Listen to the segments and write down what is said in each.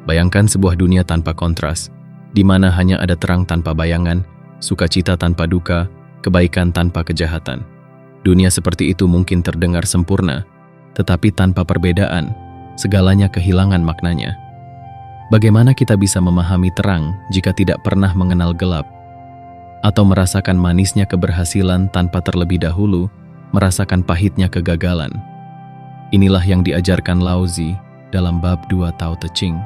Bayangkan sebuah dunia tanpa kontras, di mana hanya ada terang tanpa bayangan, sukacita tanpa duka, kebaikan tanpa kejahatan. Dunia seperti itu mungkin terdengar sempurna, tetapi tanpa perbedaan, segalanya kehilangan maknanya. Bagaimana kita bisa memahami terang jika tidak pernah mengenal gelap? Atau merasakan manisnya keberhasilan tanpa terlebih dahulu merasakan pahitnya kegagalan? Inilah yang diajarkan Laozi dalam bab 2 Tao Te Ching,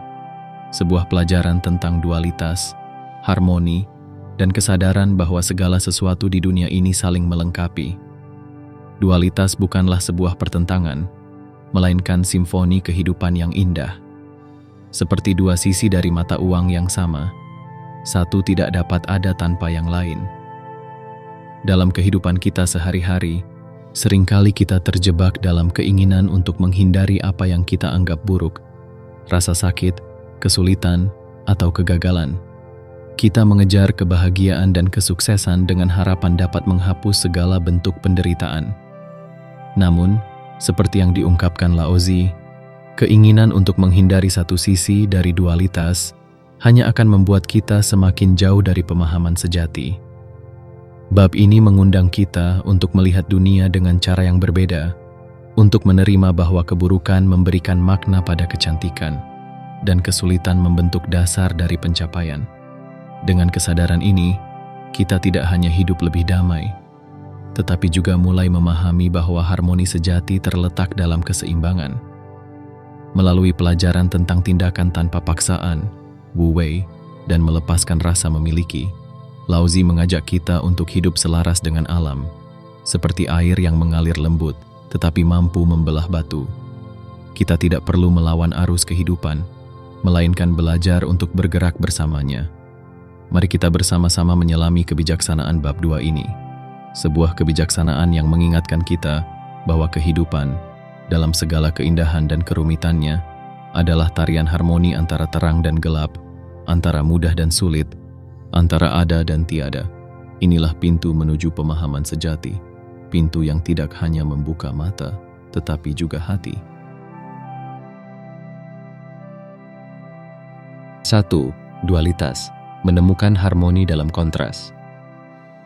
sebuah pelajaran tentang dualitas, harmoni, dan kesadaran bahwa segala sesuatu di dunia ini saling melengkapi. Dualitas bukanlah sebuah pertentangan, melainkan simfoni kehidupan yang indah. Seperti dua sisi dari mata uang yang sama, satu tidak dapat ada tanpa yang lain. Dalam kehidupan kita sehari-hari, seringkali kita terjebak dalam keinginan untuk menghindari apa yang kita anggap buruk, rasa sakit, kesulitan, atau kegagalan. Kita mengejar kebahagiaan dan kesuksesan dengan harapan dapat menghapus segala bentuk penderitaan. Namun, seperti yang diungkapkan Laozi, keinginan untuk menghindari satu sisi dari dualitas hanya akan membuat kita semakin jauh dari pemahaman sejati. Bab ini mengundang kita untuk melihat dunia dengan cara yang berbeda, untuk menerima bahwa keburukan memberikan makna pada kecantikan, dan kesulitan membentuk dasar dari pencapaian. Dengan kesadaran ini, kita tidak hanya hidup lebih damai, tetapi juga mulai memahami bahwa harmoni sejati terletak dalam keseimbangan. Melalui pelajaran tentang tindakan tanpa paksaan, Wu Wei, dan melepaskan rasa memiliki, Laozi mengajak kita untuk hidup selaras dengan alam, seperti air yang mengalir lembut, tetapi mampu membelah batu. Kita tidak perlu melawan arus kehidupan, melainkan belajar untuk bergerak bersamanya. Mari kita bersama-sama menyelami kebijaksanaan bab 2 ini. Sebuah kebijaksanaan yang mengingatkan kita bahwa kehidupan, dalam segala keindahan dan kerumitannya, adalah tarian harmoni antara terang dan gelap, antara mudah dan sulit, antara ada dan tiada. Inilah pintu menuju pemahaman sejati, pintu yang tidak hanya membuka mata, tetapi juga hati. 1. Dualitas, menemukan harmoni dalam kontras.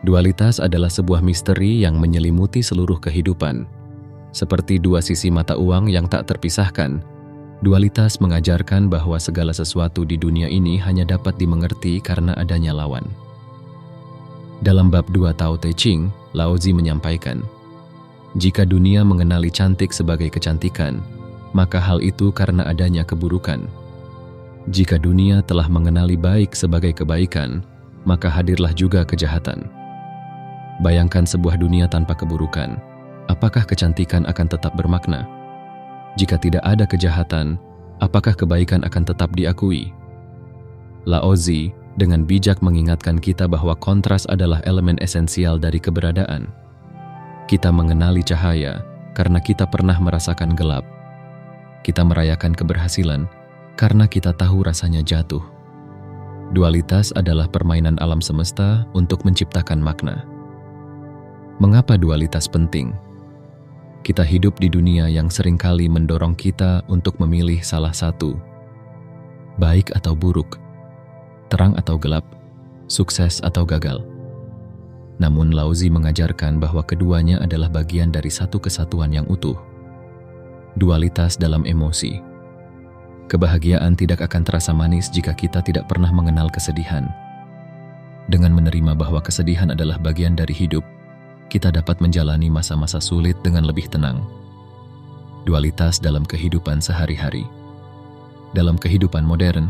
Dualitas adalah sebuah misteri yang menyelimuti seluruh kehidupan. Seperti dua sisi mata uang yang tak terpisahkan, dualitas mengajarkan bahwa segala sesuatu di dunia ini hanya dapat dimengerti karena adanya lawan. Dalam bab 2 Tao Te Ching, Laozi menyampaikan, jika dunia mengenali cantik sebagai kecantikan, maka hal itu karena adanya keburukan. Jika dunia telah mengenali baik sebagai kebaikan, maka hadirlah juga kejahatan. Bayangkan sebuah dunia tanpa keburukan, apakah kecantikan akan tetap bermakna? Jika tidak ada kejahatan, apakah kebaikan akan tetap diakui? Laozi dengan bijak mengingatkan kita bahwa kontras adalah elemen esensial dari keberadaan. Kita mengenali cahaya karena kita pernah merasakan gelap. Kita merayakan keberhasilan karena kita tahu rasanya jatuh. Dualitas adalah permainan alam semesta untuk menciptakan makna. Mengapa dualitas penting? Kita hidup di dunia yang seringkali mendorong kita untuk memilih salah satu, baik atau buruk, terang atau gelap, sukses atau gagal. Namun Laozi mengajarkan bahwa keduanya adalah bagian dari satu kesatuan yang utuh. Dualitas dalam emosi. Kebahagiaan tidak akan terasa manis jika kita tidak pernah mengenal kesedihan. Dengan menerima bahwa kesedihan adalah bagian dari hidup, kita dapat menjalani masa-masa sulit dengan lebih tenang. Dualitas dalam kehidupan sehari-hari. Dalam kehidupan modern,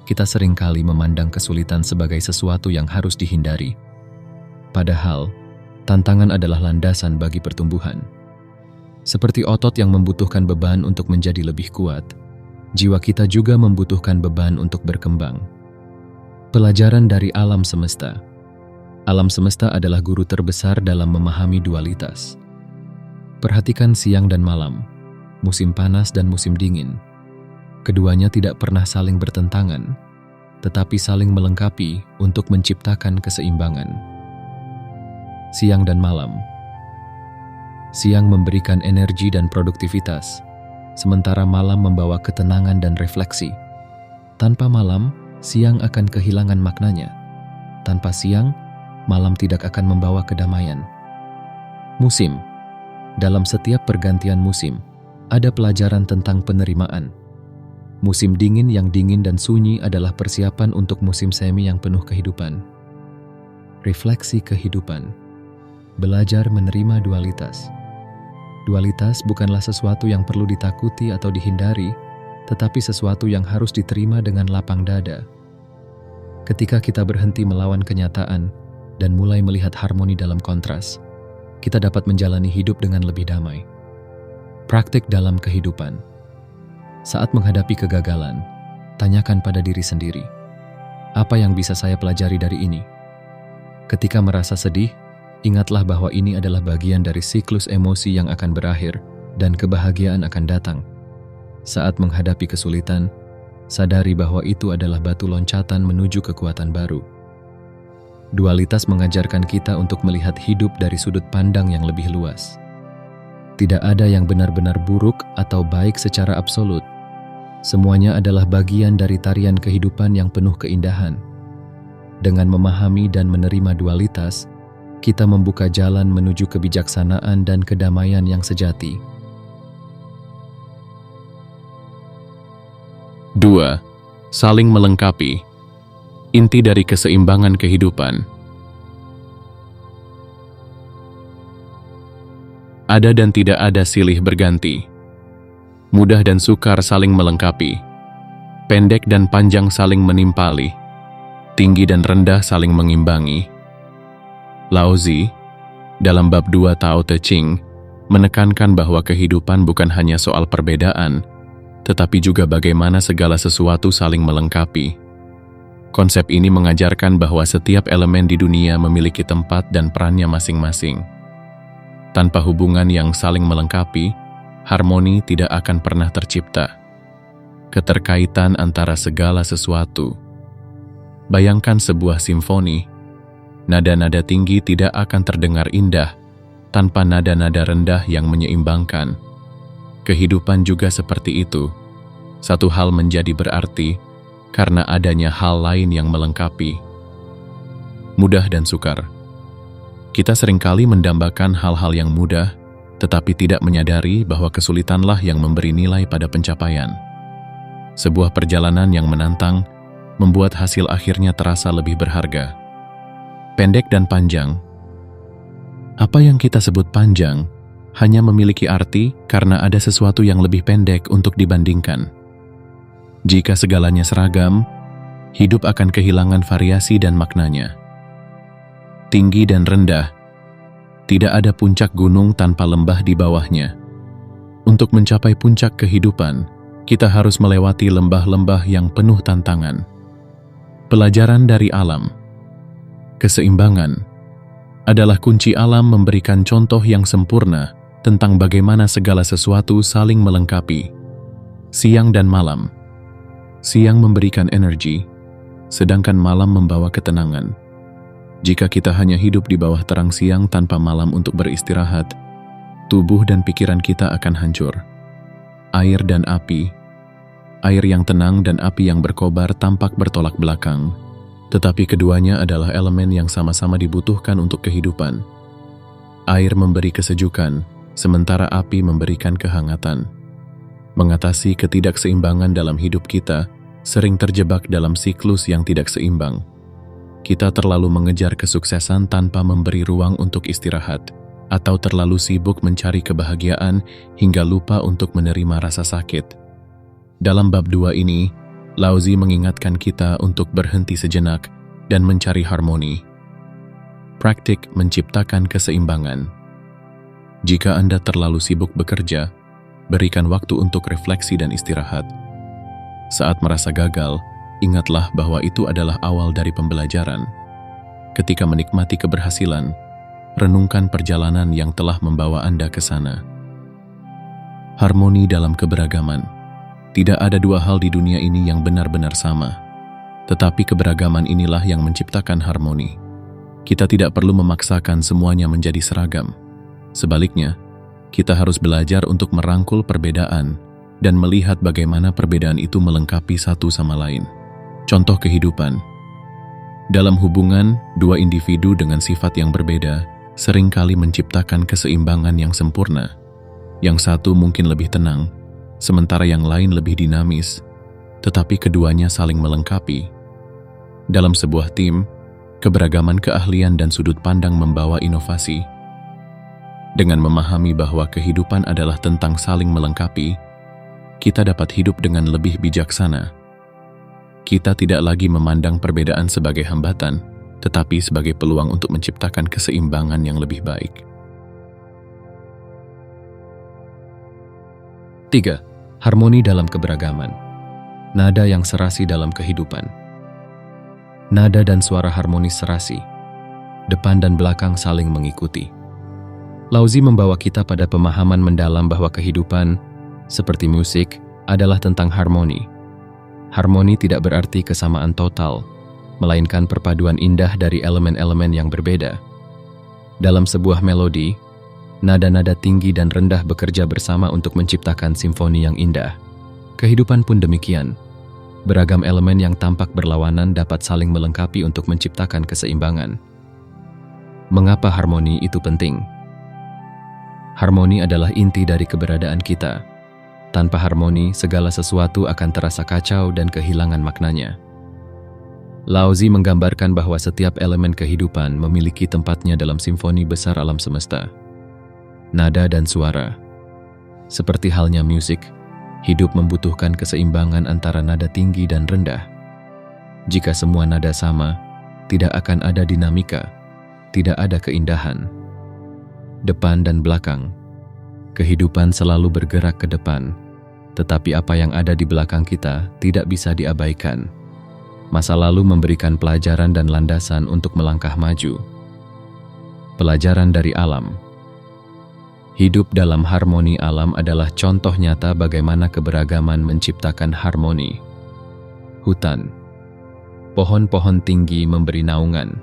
kita seringkali memandang kesulitan sebagai sesuatu yang harus dihindari. Padahal, tantangan adalah landasan bagi pertumbuhan. Seperti otot yang membutuhkan beban untuk menjadi lebih kuat, jiwa kita juga membutuhkan beban untuk berkembang. Pelajaran dari alam semesta. Alam semesta adalah guru terbesar dalam memahami dualitas. Perhatikan siang dan malam, musim panas dan musim dingin. Keduanya tidak pernah saling bertentangan, tetapi saling melengkapi untuk menciptakan keseimbangan. Siang dan malam. Siang memberikan energi dan produktivitas, sementara malam membawa ketenangan dan refleksi. Tanpa malam, siang akan kehilangan maknanya. Tanpa siang, malam tidak akan membawa kedamaian. Musim. Dalam setiap pergantian musim, ada pelajaran tentang penerimaan. Musim dingin yang dingin dan sunyi adalah persiapan untuk musim semi yang penuh kehidupan. Refleksi kehidupan. Belajar menerima dualitas. Dualitas bukanlah sesuatu yang perlu ditakuti atau dihindari, tetapi sesuatu yang harus diterima dengan lapang dada. Ketika kita berhenti melawan kenyataan dan mulai melihat harmoni dalam kontras, kita dapat menjalani hidup dengan lebih damai. Praktik dalam kehidupan. Saat menghadapi kegagalan, tanyakan pada diri sendiri, apa yang bisa saya pelajari dari ini? Ketika merasa sedih, ingatlah bahwa ini adalah bagian dari siklus emosi yang akan berakhir dan kebahagiaan akan datang. Saat menghadapi kesulitan, sadari bahwa itu adalah batu loncatan menuju kekuatan baru. Dualitas mengajarkan kita untuk melihat hidup dari sudut pandang yang lebih luas. Tidak ada yang benar-benar buruk atau baik secara absolut. Semuanya adalah bagian dari tarian kehidupan yang penuh keindahan. Dengan memahami dan menerima dualitas, kita membuka jalan menuju kebijaksanaan dan kedamaian yang sejati. 2. Saling melengkapi. Inti dari keseimbangan kehidupan. Ada dan tidak ada silih berganti. Mudah dan sukar saling melengkapi. Pendek dan panjang saling menimpali. Tinggi dan rendah saling mengimbangi. Lao Tzu, dalam bab 2 Tao Te Ching, menekankan bahwa kehidupan bukan hanya soal perbedaan, tetapi juga bagaimana segala sesuatu saling melengkapi. Konsep ini mengajarkan bahwa setiap elemen di dunia memiliki tempat dan perannya masing-masing. Tanpa hubungan yang saling melengkapi, harmoni tidak akan pernah tercipta. Keterkaitan antara segala sesuatu. Bayangkan sebuah simfoni. Nada-nada tinggi tidak akan terdengar indah tanpa nada-nada rendah yang menyeimbangkan. Kehidupan juga seperti itu. Satu hal menjadi berarti karena adanya hal lain yang melengkapi. Mudah dan sukar. Kita seringkali mendambakan hal-hal yang mudah, tetapi tidak menyadari bahwa kesulitanlah yang memberi nilai pada pencapaian. Sebuah perjalanan yang menantang membuat hasil akhirnya terasa lebih berharga. Pendek dan panjang. Apa yang kita sebut panjang hanya memiliki arti karena ada sesuatu yang lebih pendek untuk dibandingkan. Jika segalanya seragam, hidup akan kehilangan variasi dan maknanya. Tinggi dan rendah. Tidak ada puncak gunung tanpa lembah di bawahnya. Untuk mencapai puncak kehidupan, kita harus melewati lembah-lembah yang penuh tantangan. Pelajaran dari alam. Keseimbangan adalah kunci alam memberikan contoh yang sempurna tentang bagaimana segala sesuatu saling melengkapi. Siang dan malam. Siang memberikan energi, sedangkan malam membawa ketenangan. Jika kita hanya hidup di bawah terang siang tanpa malam untuk beristirahat, tubuh dan pikiran kita akan hancur. Air dan api. Air yang tenang dan api yang berkobar tampak bertolak belakang, tetapi keduanya adalah elemen yang sama-sama dibutuhkan untuk kehidupan. Air memberi kesejukan, sementara api memberikan kehangatan. Mengatasi ketidakseimbangan dalam hidup kita sering terjebak dalam siklus yang tidak seimbang. Kita terlalu mengejar kesuksesan tanpa memberi ruang untuk istirahat, atau terlalu sibuk mencari kebahagiaan hingga lupa untuk menerima rasa sakit. Dalam bab 2 ini, Lao Tzu mengingatkan kita untuk berhenti sejenak dan mencari harmoni. Praktik menciptakan keseimbangan. Jika Anda terlalu sibuk bekerja, berikan waktu untuk refleksi dan istirahat. Saat merasa gagal, ingatlah bahwa itu adalah awal dari pembelajaran. Ketika menikmati keberhasilan, renungkan perjalanan yang telah membawa Anda ke sana. Harmoni dalam keberagaman. Tidak ada dua hal di dunia ini yang benar-benar sama, tetapi keberagaman inilah yang menciptakan harmoni. Kita tidak perlu memaksakan semuanya menjadi seragam. Sebaliknya, kita harus belajar untuk merangkul perbedaan dan melihat bagaimana perbedaan itu melengkapi satu sama lain. Contoh kehidupan. Dalam hubungan, dua individu dengan sifat yang berbeda seringkali menciptakan keseimbangan yang sempurna. Yang satu mungkin lebih tenang, sementara yang lain lebih dinamis, tetapi keduanya saling melengkapi. Dalam sebuah tim, keberagaman keahlian dan sudut pandang membawa inovasi. Dengan memahami bahwa kehidupan adalah tentang saling melengkapi, kita dapat hidup dengan lebih bijaksana. Kita tidak lagi memandang perbedaan sebagai hambatan, tetapi sebagai peluang untuk menciptakan keseimbangan yang lebih baik. 3. Harmoni dalam keberagaman. Nada yang serasi dalam kehidupan. Nada dan suara harmonis serasi. Depan dan belakang saling mengikuti. Laozi membawa kita pada pemahaman mendalam bahwa kehidupan, seperti musik, adalah tentang harmoni. Harmoni tidak berarti kesamaan total, melainkan perpaduan indah dari elemen-elemen yang berbeda. Dalam sebuah melodi, nada-nada tinggi dan rendah bekerja bersama untuk menciptakan simfoni yang indah. Kehidupan pun demikian. Beragam elemen yang tampak berlawanan dapat saling melengkapi untuk menciptakan keseimbangan. Mengapa harmoni itu penting? Harmoni adalah inti dari keberadaan kita. Tanpa harmoni, segala sesuatu akan terasa kacau dan kehilangan maknanya. Laozi menggambarkan bahwa setiap elemen kehidupan memiliki tempatnya dalam simfoni besar alam semesta. Nada dan suara. Seperti halnya musik, hidup membutuhkan keseimbangan antara nada tinggi dan rendah. Jika semua nada sama, tidak akan ada dinamika, tidak ada keindahan. Depan dan belakang. Kehidupan selalu bergerak ke depan, tetapi apa yang ada di belakang kita tidak bisa diabaikan. Masa lalu memberikan pelajaran dan landasan untuk melangkah maju. Pelajaran dari alam. Hidup dalam harmoni alam adalah contoh nyata bagaimana keberagaman menciptakan harmoni. Hutan. Pohon-pohon tinggi memberi naungan,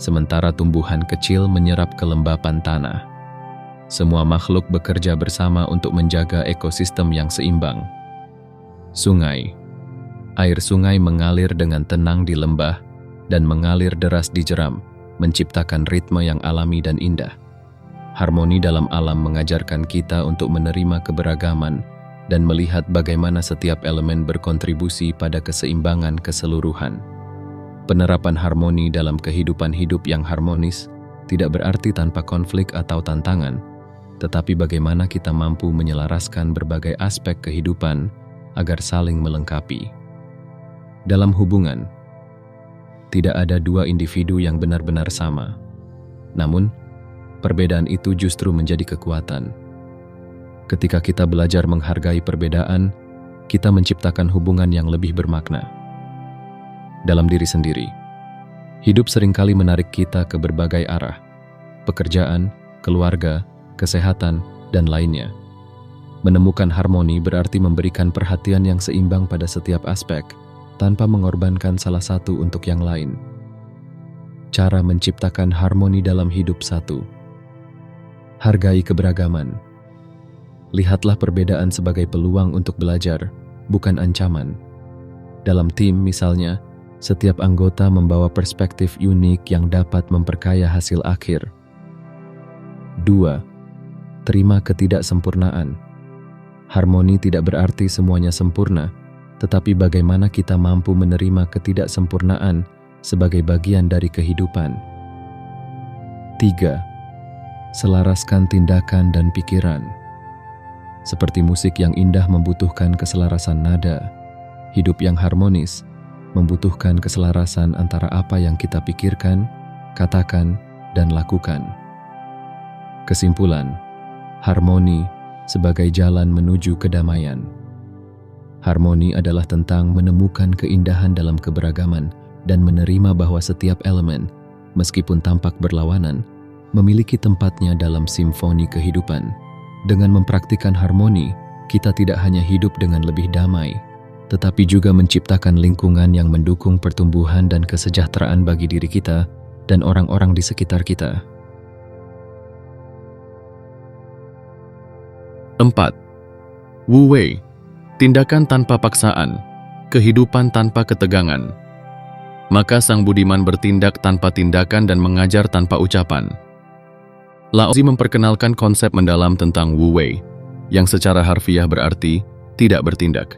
sementara tumbuhan kecil menyerap kelembapan tanah. Semua makhluk bekerja bersama untuk menjaga ekosistem yang seimbang. Sungai. Air sungai mengalir dengan tenang di lembah dan mengalir deras di jeram, menciptakan ritme yang alami dan indah. Harmoni dalam alam mengajarkan kita untuk menerima keberagaman dan melihat bagaimana setiap elemen berkontribusi pada keseimbangan keseluruhan. Penerapan harmoni dalam kehidupan hidup yang harmonis tidak berarti tanpa konflik atau tantangan, tetapi bagaimana kita mampu menyelaraskan berbagai aspek kehidupan agar saling melengkapi. Dalam hubungan, tidak ada dua individu yang benar-benar sama. Namun, perbedaan itu justru menjadi kekuatan. Ketika kita belajar menghargai perbedaan, kita menciptakan hubungan yang lebih bermakna. Dalam diri sendiri, hidup seringkali menarik kita ke berbagai arah. Pekerjaan, keluarga, kesehatan, dan lainnya. Menemukan harmoni berarti memberikan perhatian yang seimbang pada setiap aspek, tanpa mengorbankan salah satu untuk yang lain. Cara menciptakan harmoni dalam hidup. 1. Hargai keberagaman. Lihatlah perbedaan sebagai peluang untuk belajar, bukan ancaman. Dalam tim misalnya, setiap anggota membawa perspektif unik yang dapat memperkaya hasil akhir. 2. Terima ketidaksempurnaan. Harmoni tidak berarti semuanya sempurna, tetapi bagaimana kita mampu menerima ketidaksempurnaan sebagai bagian dari kehidupan. 3. Selaraskan tindakan dan pikiran. Seperti musik yang indah membutuhkan keselarasan nada, hidup yang harmonis membutuhkan keselarasan antara apa yang kita pikirkan, katakan, dan lakukan. Kesimpulan, harmoni sebagai jalan menuju kedamaian. Harmoni adalah tentang menemukan keindahan dalam keberagaman dan menerima bahwa setiap elemen, meskipun tampak berlawanan, memiliki tempatnya dalam simfoni kehidupan. Dengan mempraktikkan harmoni, kita tidak hanya hidup dengan lebih damai, tetapi juga menciptakan lingkungan yang mendukung pertumbuhan dan kesejahteraan bagi diri kita dan orang-orang di sekitar kita. 4. Wu Wei, Tindakan tanpa paksaan, kehidupan tanpa ketegangan. Maka Sang Budiman bertindak tanpa tindakan dan mengajar tanpa ucapan. Laozi memperkenalkan konsep mendalam tentang Wu Wei, yang secara harfiah berarti tidak bertindak.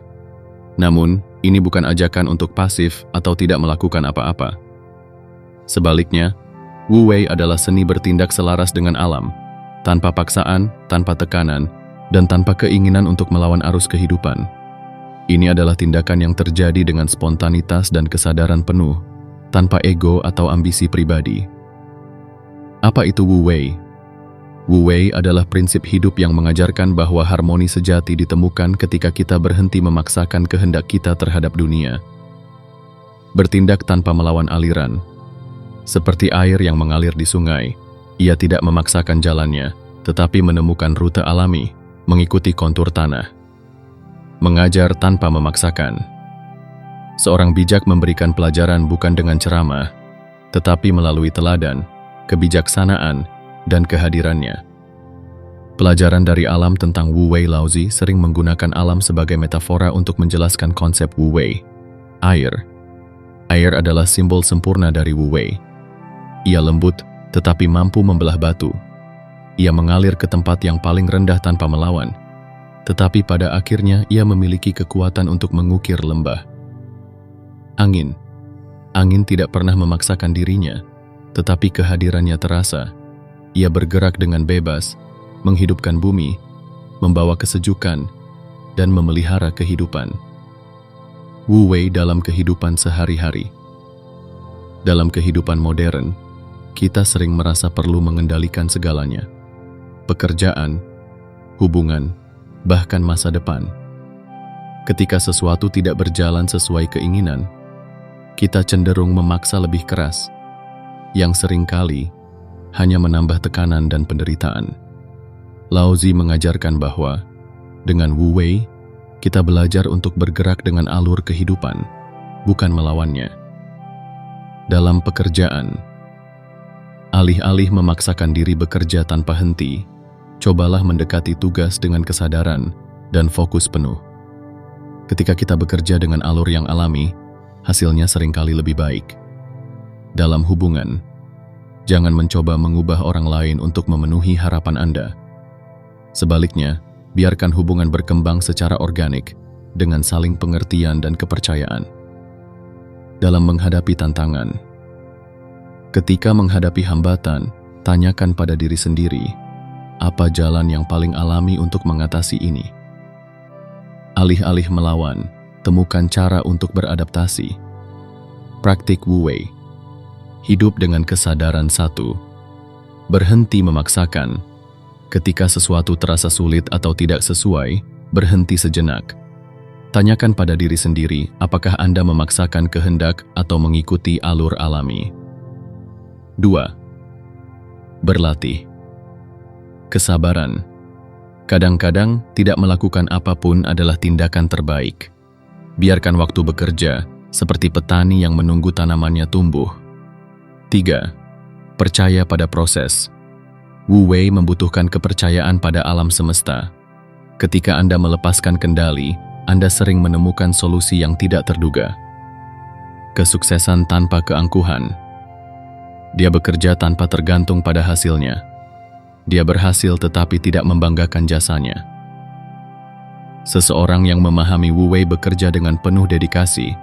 Namun, ini bukan ajakan untuk pasif atau tidak melakukan apa-apa. Sebaliknya, Wu Wei adalah seni bertindak selaras dengan alam, tanpa paksaan, tanpa tekanan, dan tanpa keinginan untuk melawan arus kehidupan. Ini adalah tindakan yang terjadi dengan spontanitas dan kesadaran penuh, tanpa ego atau ambisi pribadi. Apa itu Wu Wei? Wu Wei adalah prinsip hidup yang mengajarkan bahwa harmoni sejati ditemukan ketika kita berhenti memaksakan kehendak kita terhadap dunia. Bertindak tanpa melawan aliran. Seperti air yang mengalir di sungai, ia tidak memaksakan jalannya, tetapi menemukan rute alami, mengikuti kontur tanah. Mengajar tanpa memaksakan. Seorang bijak memberikan pelajaran bukan dengan ceramah, tetapi melalui teladan, kebijaksanaan, dan kehadirannya. Pelajaran dari alam tentang Wu Wei Laozi sering menggunakan alam sebagai metafora untuk menjelaskan konsep Wu Wei. Air. Air adalah simbol sempurna dari Wu Wei. Ia lembut, tetapi mampu membelah batu. Ia mengalir ke tempat yang paling rendah tanpa melawan, tetapi pada akhirnya ia memiliki kekuatan untuk mengukir lembah. Angin. Angin tidak pernah memaksakan dirinya, tetapi kehadirannya terasa. Ia bergerak dengan bebas, menghidupkan bumi, membawa kesejukan, dan memelihara kehidupan. Wu Wei dalam kehidupan sehari-hari. Dalam kehidupan modern, kita sering merasa perlu mengendalikan segalanya. Pekerjaan, hubungan, bahkan masa depan. Ketika sesuatu tidak berjalan sesuai keinginan, kita cenderung memaksa lebih keras, yang seringkali hanya menambah tekanan dan penderitaan. Laozi mengajarkan bahwa dengan Wu Wei, kita belajar untuk bergerak dengan alur kehidupan, bukan melawannya. Dalam pekerjaan, alih-alih memaksakan diri bekerja tanpa henti, cobalah mendekati tugas dengan kesadaran dan fokus penuh. Ketika kita bekerja dengan alur yang alami, hasilnya seringkali lebih baik. Dalam hubungan, jangan mencoba mengubah orang lain untuk memenuhi harapan Anda. Sebaliknya, biarkan hubungan berkembang secara organik dengan saling pengertian dan kepercayaan. Dalam menghadapi tantangan, ketika menghadapi hambatan, tanyakan pada diri sendiri, apa jalan yang paling alami untuk mengatasi ini? Alih-alih melawan, temukan cara untuk beradaptasi. Praktik Wu Wei. Hidup dengan kesadaran satu. Berhenti memaksakan. Ketika sesuatu terasa sulit atau tidak sesuai, berhenti sejenak. Tanyakan pada diri sendiri, apakah Anda memaksakan kehendak atau mengikuti alur alami? 2. Berlatih. Kesabaran. Kadang-kadang tidak melakukan apapun adalah tindakan terbaik. Biarkan waktu bekerja, seperti petani yang menunggu tanamannya tumbuh. 3. Percaya pada proses. Wu Wei membutuhkan kepercayaan pada alam semesta. Ketika Anda melepaskan kendali, Anda sering menemukan solusi yang tidak terduga. Kesuksesan tanpa keangkuhan. Dia bekerja tanpa tergantung pada hasilnya. Dia berhasil tetapi tidak membanggakan jasanya. Seseorang yang memahami Wu Wei bekerja dengan penuh dedikasi,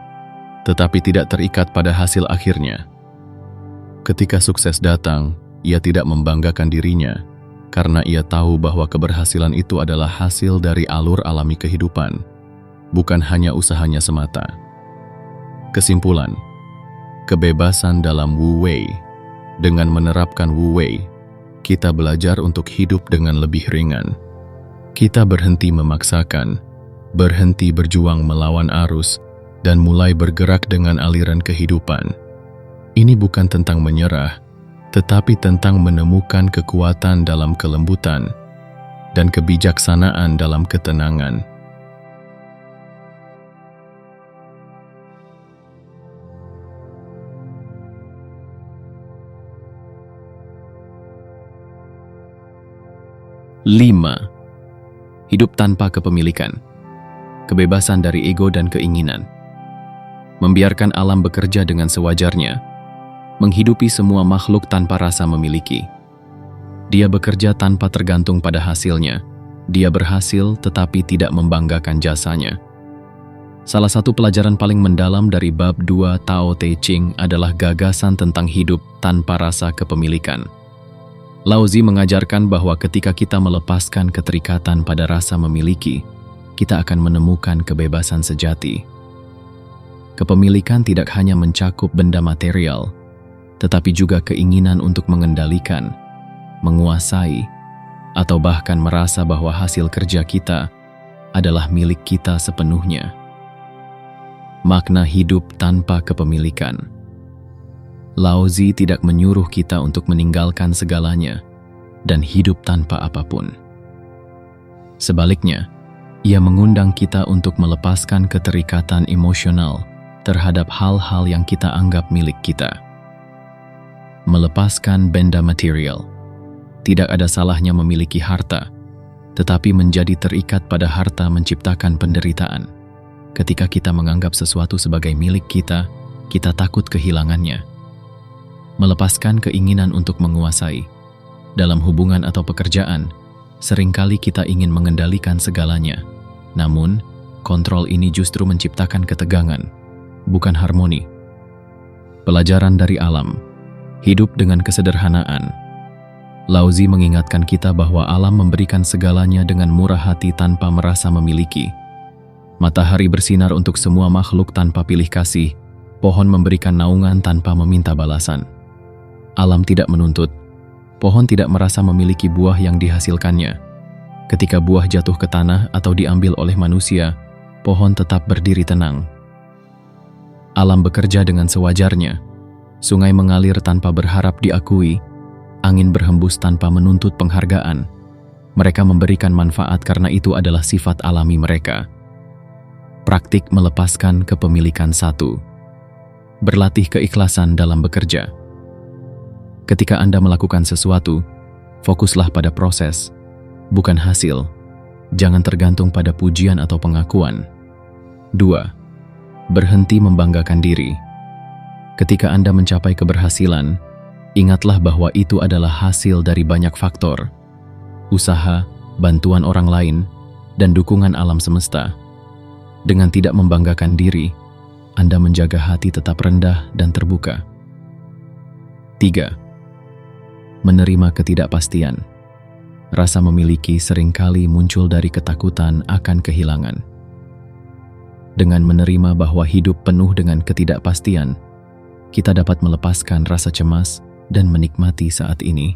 tetapi tidak terikat pada hasil akhirnya. Ketika sukses datang, ia tidak membanggakan dirinya, karena ia tahu bahwa keberhasilan itu adalah hasil dari alur alami kehidupan, bukan hanya usahanya semata. Kesimpulan, kebebasan dalam Wu Wei. Dengan menerapkan Wu Wei, kita belajar untuk hidup dengan lebih ringan. Kita berhenti memaksakan, berhenti berjuang melawan arus, dan mulai bergerak dengan aliran kehidupan. Ini bukan tentang menyerah, tetapi tentang menemukan kekuatan dalam kelembutan dan kebijaksanaan dalam ketenangan. Lima, hidup tanpa kepemilikan. kebebasan dari ego dan keinginan. Membiarkan alam bekerja dengan sewajarnya, menghidupi semua makhluk tanpa rasa memiliki. Dia bekerja tanpa tergantung pada hasilnya. Dia berhasil tetapi tidak membanggakan jasanya. Salah satu pelajaran paling mendalam dari bab 2 Tao Te Ching adalah gagasan tentang hidup tanpa rasa kepemilikan. Laozi mengajarkan bahwa ketika kita melepaskan keterikatan pada rasa memiliki, kita akan menemukan kebebasan sejati. Kepemilikan tidak hanya mencakup benda material, tetapi juga keinginan untuk mengendalikan, menguasai, atau bahkan merasa bahwa hasil kerja kita adalah milik kita sepenuhnya. Makna hidup tanpa kepemilikan. Laozi tidak menyuruh kita untuk meninggalkan segalanya dan hidup tanpa apapun. Sebaliknya, ia mengundang kita untuk melepaskan keterikatan emosional terhadap hal-hal yang kita anggap milik kita. Melepaskan benda material. Tidak ada salahnya memiliki harta, tetapi menjadi terikat pada harta menciptakan penderitaan. Ketika kita menganggap sesuatu sebagai milik kita takut kehilangannya. Melepaskan keinginan untuk menguasai. Dalam hubungan atau pekerjaan, seringkali kita ingin mengendalikan segalanya. Namun, kontrol ini justru menciptakan ketegangan, bukan harmoni. Pelajaran dari alam. Hidup dengan kesederhanaan. Laozi mengingatkan kita bahwa alam memberikan segalanya dengan murah hati tanpa merasa memiliki. Matahari bersinar untuk semua makhluk tanpa pilih kasih. Pohon memberikan naungan tanpa meminta balasan. Alam tidak menuntut. Pohon tidak merasa memiliki buah yang dihasilkannya. Ketika buah jatuh ke tanah atau diambil oleh manusia, pohon tetap berdiri tenang. Alam bekerja dengan sewajarnya. Sungai mengalir tanpa berharap diakui. Angin berhembus tanpa menuntut penghargaan. Mereka memberikan manfaat karena itu adalah sifat alami mereka. Praktik melepaskan kepemilikan. 1. Berlatih keikhlasan dalam bekerja. Ketika Anda melakukan sesuatu, fokuslah pada proses, bukan hasil. Jangan tergantung pada pujian atau pengakuan. 2. Berhenti membanggakan diri. Ketika Anda mencapai keberhasilan, ingatlah bahwa itu adalah hasil dari banyak faktor: usaha, bantuan orang lain, dan dukungan alam semesta. Dengan tidak membanggakan diri, Anda menjaga hati tetap rendah dan terbuka. 3. Menerima ketidakpastian. Rasa memiliki seringkali muncul dari ketakutan akan kehilangan. Dengan menerima bahwa hidup penuh dengan ketidakpastian, kita dapat melepaskan rasa cemas dan menikmati saat ini.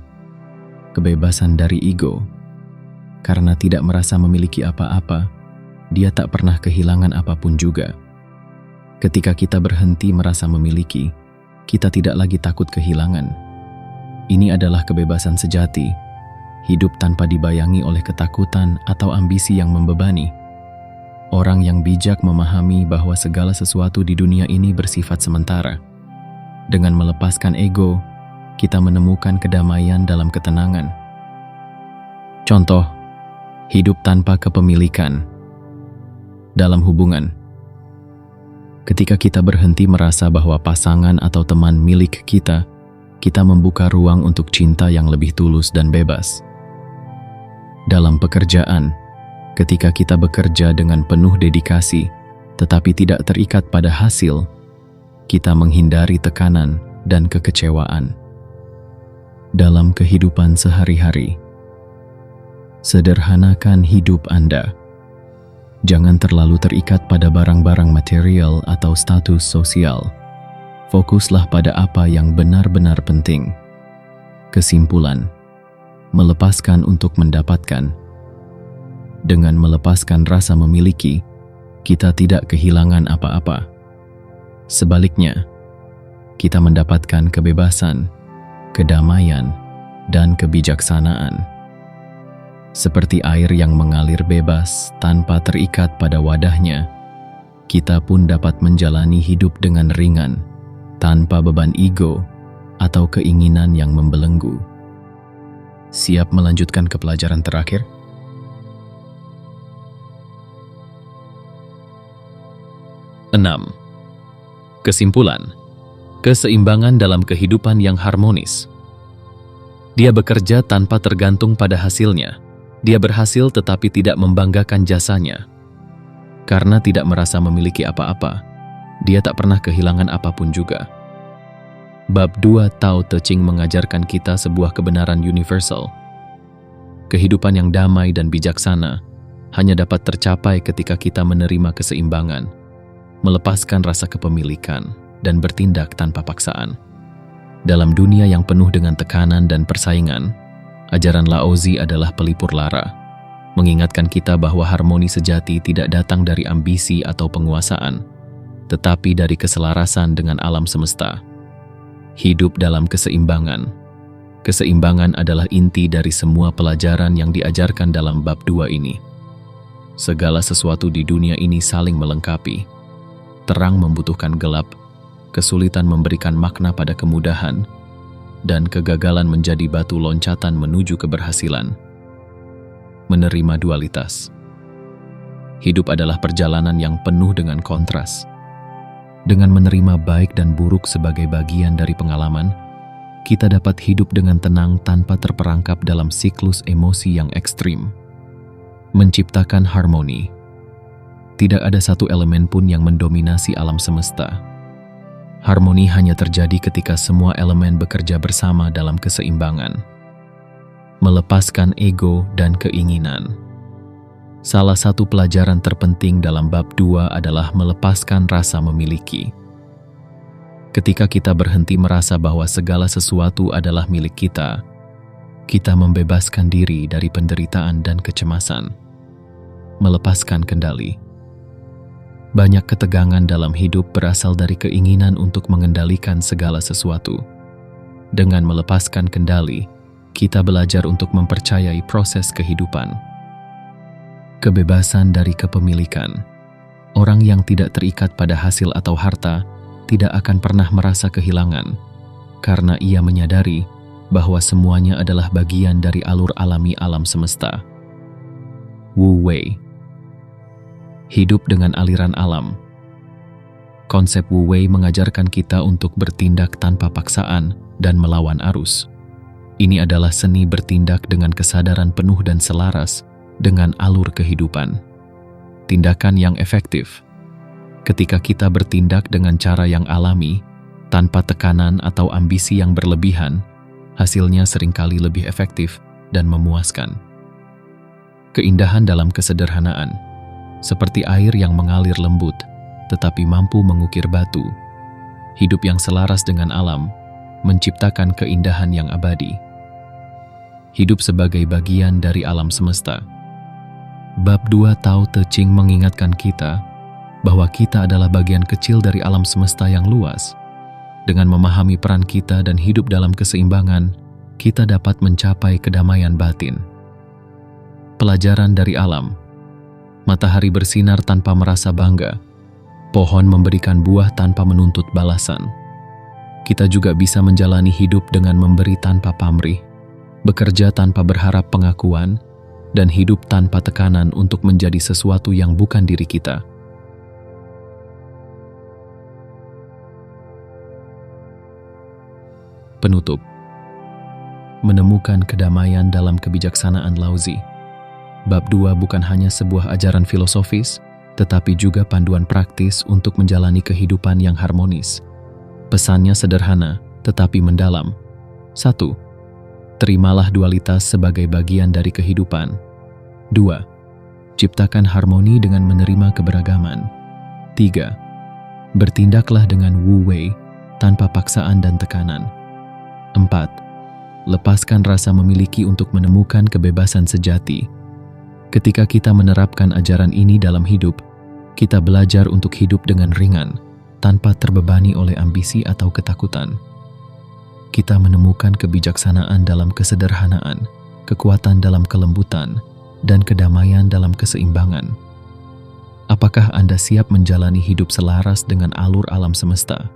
Kebebasan dari ego. Karena tidak merasa memiliki apa-apa, dia tak pernah kehilangan apapun juga. Ketika kita berhenti merasa memiliki, kita tidak lagi takut kehilangan. Ini adalah kebebasan sejati, hidup tanpa dibayangi oleh ketakutan atau ambisi yang membebani. Orang yang bijak memahami bahwa segala sesuatu di dunia ini bersifat sementara. Dengan melepaskan ego, kita menemukan kedamaian dalam ketenangan. Contoh, hidup tanpa kepemilikan. Dalam hubungan, ketika kita berhenti merasa bahwa pasangan atau teman milik kita membuka ruang untuk cinta yang lebih tulus dan bebas. Dalam pekerjaan, ketika kita bekerja dengan penuh dedikasi, tetapi tidak terikat pada hasil, kita menghindari tekanan dan kekecewaan. Dalam kehidupan sehari-hari, sederhanakan hidup Anda. Jangan terlalu terikat pada barang-barang material atau status sosial. Fokuslah pada apa yang benar-benar penting. Kesimpulan, melepaskan untuk mendapatkan. Dengan melepaskan rasa memiliki, kita tidak kehilangan apa-apa. Sebaliknya, kita mendapatkan kebebasan, kedamaian, dan kebijaksanaan. Seperti air yang mengalir bebas tanpa terikat pada wadahnya, kita pun dapat menjalani hidup dengan ringan, tanpa beban ego atau keinginan yang membelenggu. Siap melanjutkan ke pelajaran terakhir? 6. Kesimpulan, keseimbangan dalam kehidupan yang harmonis. Dia bekerja tanpa tergantung pada hasilnya. Dia berhasil tetapi tidak membanggakan jasanya. Karena tidak merasa memiliki apa-apa, dia tak pernah kehilangan apapun juga. Bab 2 Tao Te Ching mengajarkan kita sebuah kebenaran universal. Kehidupan yang damai dan bijaksana hanya dapat tercapai ketika kita menerima keseimbangan, melepaskan rasa kepemilikan, dan bertindak tanpa paksaan. Dalam dunia yang penuh dengan tekanan dan persaingan, ajaran Laozi adalah pelipur lara, mengingatkan kita bahwa harmoni sejati tidak datang dari ambisi atau penguasaan, tetapi dari keselarasan dengan alam semesta. Hidup dalam keseimbangan. Keseimbangan adalah inti dari semua pelajaran yang diajarkan dalam bab 2 ini. Segala sesuatu di dunia ini saling melengkapi. Terang membutuhkan gelap, kesulitan memberikan makna pada kemudahan, dan kegagalan menjadi batu loncatan menuju keberhasilan. Menerima dualitas. Hidup adalah perjalanan yang penuh dengan kontras. Dengan menerima baik dan buruk sebagai bagian dari pengalaman, kita dapat hidup dengan tenang tanpa terperangkap dalam siklus emosi yang ekstrim. Menciptakan harmoni. Tidak ada satu elemen pun yang mendominasi alam semesta. Harmoni hanya terjadi ketika semua elemen bekerja bersama dalam keseimbangan. Melepaskan ego dan keinginan. Salah satu pelajaran terpenting dalam bab 2 adalah melepaskan rasa memiliki. Ketika kita berhenti merasa bahwa segala sesuatu adalah milik kita, kita membebaskan diri dari penderitaan dan kecemasan. Melepaskan kendali. Banyak ketegangan dalam hidup berasal dari keinginan untuk mengendalikan segala sesuatu. Dengan melepaskan kendali, kita belajar untuk mempercayai proses kehidupan. Kebebasan dari kepemilikan. Orang yang tidak terikat pada hasil atau harta tidak akan pernah merasa kehilangan, karena ia menyadari bahwa semuanya adalah bagian dari alur alami alam semesta. Wu Wei. Hidup dengan aliran alam. Konsep Wu Wei mengajarkan kita untuk bertindak tanpa paksaan dan melawan arus. Ini adalah seni bertindak dengan kesadaran penuh dan selaras dengan alur kehidupan. Tindakan yang efektif. Ketika kita bertindak dengan cara yang alami, tanpa tekanan atau ambisi yang berlebihan, hasilnya seringkali lebih efektif dan memuaskan. Keindahan dalam kesederhanaan. Seperti air yang mengalir lembut, tetapi mampu mengukir batu. Hidup yang selaras dengan alam, menciptakan keindahan yang abadi. Hidup sebagai bagian dari alam semesta. Bab 2 Tao Te Ching mengingatkan kita bahwa kita adalah bagian kecil dari alam semesta yang luas. Dengan memahami peran kita dan hidup dalam keseimbangan, kita dapat mencapai kedamaian batin. Pelajaran dari alam. Matahari bersinar tanpa merasa bangga. Pohon memberikan buah tanpa menuntut balasan. Kita juga bisa menjalani hidup dengan memberi tanpa pamrih, bekerja tanpa berharap pengakuan, dan hidup tanpa tekanan untuk menjadi sesuatu yang bukan diri kita. Penutup. Menemukan kedamaian dalam kebijaksanaan Laozi. Bab 2 bukan hanya sebuah ajaran filosofis, tetapi juga panduan praktis untuk menjalani kehidupan yang harmonis. Pesannya sederhana, tetapi mendalam. 1. Terimalah dualitas sebagai bagian dari kehidupan. 2. Ciptakan harmoni dengan menerima keberagaman. 3. Bertindaklah dengan Wu Wei, tanpa paksaan dan tekanan. 4. Lepaskan rasa memiliki untuk menemukan kebebasan sejati. Ketika kita menerapkan ajaran ini dalam hidup, kita belajar untuk hidup dengan ringan, tanpa terbebani oleh ambisi atau ketakutan. Kita menemukan kebijaksanaan dalam kesederhanaan, kekuatan dalam kelembutan, dan kedamaian dalam keseimbangan. Apakah Anda siap menjalani hidup selaras dengan alur alam semesta?